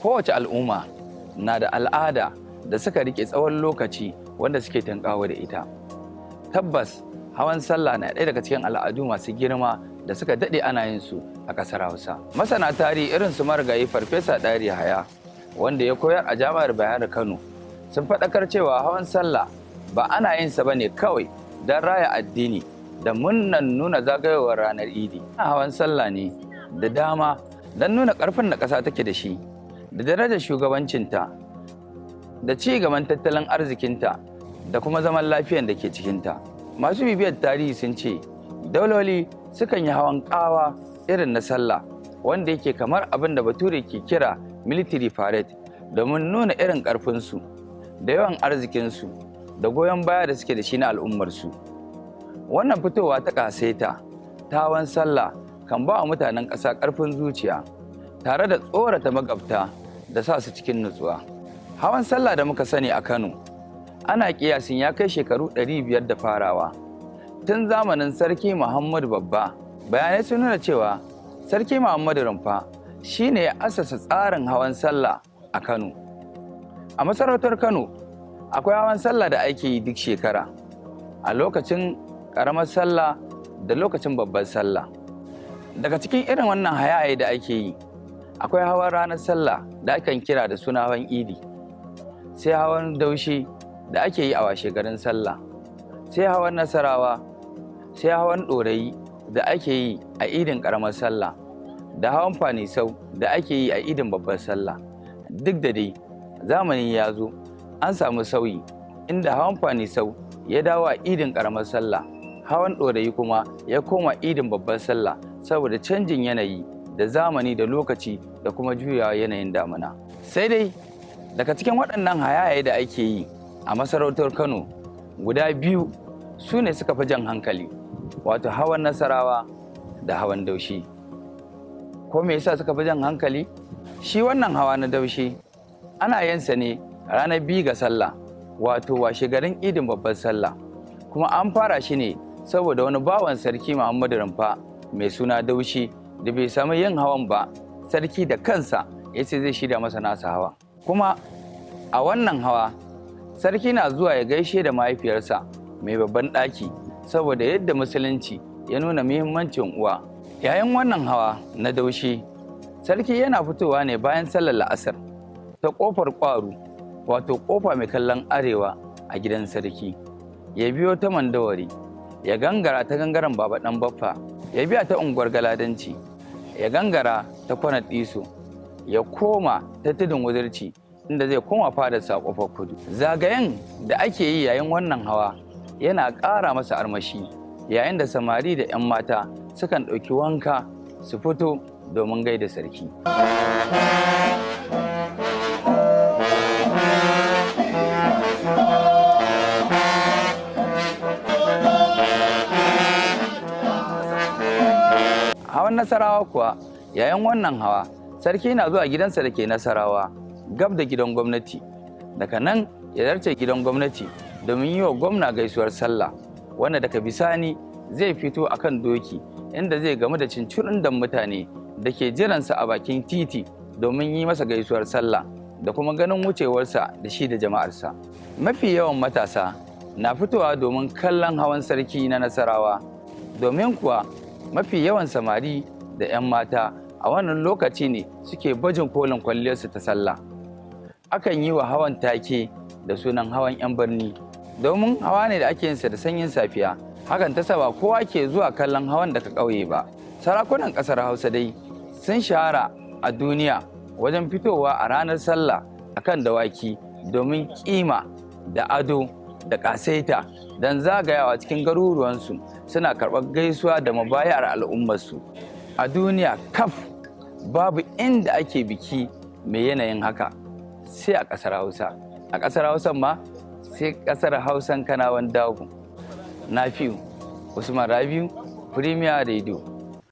Kowace al'umma na da al'ada da suka rike tsawon lokaci wanda suke tunƙaho da ita. Tabbas hawan sallah na ɗaya daga cikin al'adu masu girma da suka daɗe ana yin su a ƙasar Hausa. Masana tarihi irin su marigayi Farfesa Ɗari Yahaya wanda ya koyar a Jami'ar Bayero Kano sun faɗakar cewa hawan sallah ba ana yin sa bane kawai don raya addini da munnan nuna zagayowar ranar Idi. Hawan sallah ne da dama don nuna ƙarfin da ƙasa take da shi, da darajar shugabancinta, da ci gaban tattalin arzikinta, da kuma zaman lafiyar da ke cikinta. Masu bibiyar tarihi sun ce, dauloli sukan yi hawan ƙawa irin na sallah, wanda yake kamar abin da Bature ke kira military parade, domin nuna irin ƙarfinsu, da yawan arzikinsu, da goyon baya da suke da shi na al'ummarsu. Wannan fitowa ta ƙasaita ta hawan sallah kan ba wa mutanen ƙasa ƙarfin zuciya, tare da tsorata magabta da sa su cikin nutsuwa. Hawan sallah da muka sani a Kano, ana kiyasin ya kai shekaru 500 da farawa. Tun zamanin Sarki Muhammadu Babba, bayanai sun nuna cewa Sarki Muhammadu Rumfa shi ne ya asasa tsarin hawan sallah a Kano. A masarautar Kano, akwai hawan sallah da ake yi duk shekara, a lokacin ƙaramar sallah da lokacin babbar sallah. Daga cikin irin wannan hayaye da ake yi, akwai hawan ranar sallah da akan kira da suna hawan Idi, sai hawan daushe da ake yi a washe garin sallah, sai hawan Nasarawa, sai hawan ɗorayi da ake yi a idin ƙaramar sallah, da hawan Fanisau da ake yi a idin babbar sallah. Duk da dai zamani ya zo an samu sauyi, inda hawan Fanisau ya dawo a idin ƙaramar sallah, hawan ɗorayi kuma ya koma idin babbar sallah saboda canjin yanayi da zamani da lokaci da kuma juyawa yanayin damuna. Sai dai daga cikin waɗannan hayaye da ake yi a masarautar Kano, guda biyu su ne suka fi jan hankali, wato hawan Nasarawa da hawan Daushe. Ko me yasa suka fi jan hankali? Shi wannan hawa na Daushe ana yin sa ne ranar 2 ga sallah, wato washe garin idin babbar sallah, kuma an fara shi ne saboda wani bawan Sarki Muhammadu Rumfa mai suna Daushe da bai samu yin hawan ba, sarki da kansa ya ce zai shirya masa nasa hawa. Kuma a wannan hawa sarki na zuwa ya gaishe da mahaifiyarsa mai babban ɗaki, saboda yadda musulunci ya nuna muhimmancin uwa. Yayin wannan hawa na Daushe, sarki yana fitowa ne bayan sallar la'asar ta ƙofar ƙwaru, wato ƙofa mai kallon arewa a gidan sarki, ya biyo ta Mandawari, ya gangara ta gangaren Baba Ɗan Baffa, ya biya ta unguwar Galadanci, ya gangara ta Kwanar Ɗiso, ya koma ta Tudun Wuzirci, inda zai koma fadarsa a ƙofar Kudu. Zagayen da ake yi yayin wannan hawa yana ƙara masa armashi, yayin da samari da 'yan mata sukan ɗauki wanka su fito domin gaida sarki. Hawan Nasarawa kuwa, yayin wannan hawa sarki na zuwa gidansa da ke Nasarawa, gab da gidan gwamnati. Daga nan ya zarce gidan gwamnati domin yi wa gwamna gaisuwar sallah, wanda daga bisani zai fito akan doki, inda zai gamu da cincirin da mutane da ke jiransa a bakin titi domin yi masa gaisuwar sallah da kuma ganin wucewarsa da shi da jama'arsa. Mafi yawan matasa na fitowa domin kallon hawan sarki na Nasarawa, domin kuwa mafi yawan samari da 'yan mata a wannan lokaci ne suke bajin kolin kwalliyarsu ta sallah. Akan yi wa hawan take da sunan hawan 'yan birni, domin hawa ne da ake yinsa da sanyin safiya. Hakan ta saba kowa ke zuwa kallon hawan daga ƙauye ba. Sarakunan ƙasar Hausa dai sun shahara a duniya wajen fitowa a ranar sallah akan dawaki domin kima da ado da ƙasaita, don zagayawa cikin garuruwansu suna karɓar gaisuwa da mabayar al'ummarsu. A duniya kaf babu inda ake biki mai yanayin haka sai a ƙasar Hausa. A ƙasar Hausa ma sai ƙasar Hausan Kanawan Dago. Nafi'u Usman Rabiu, Premier Radio.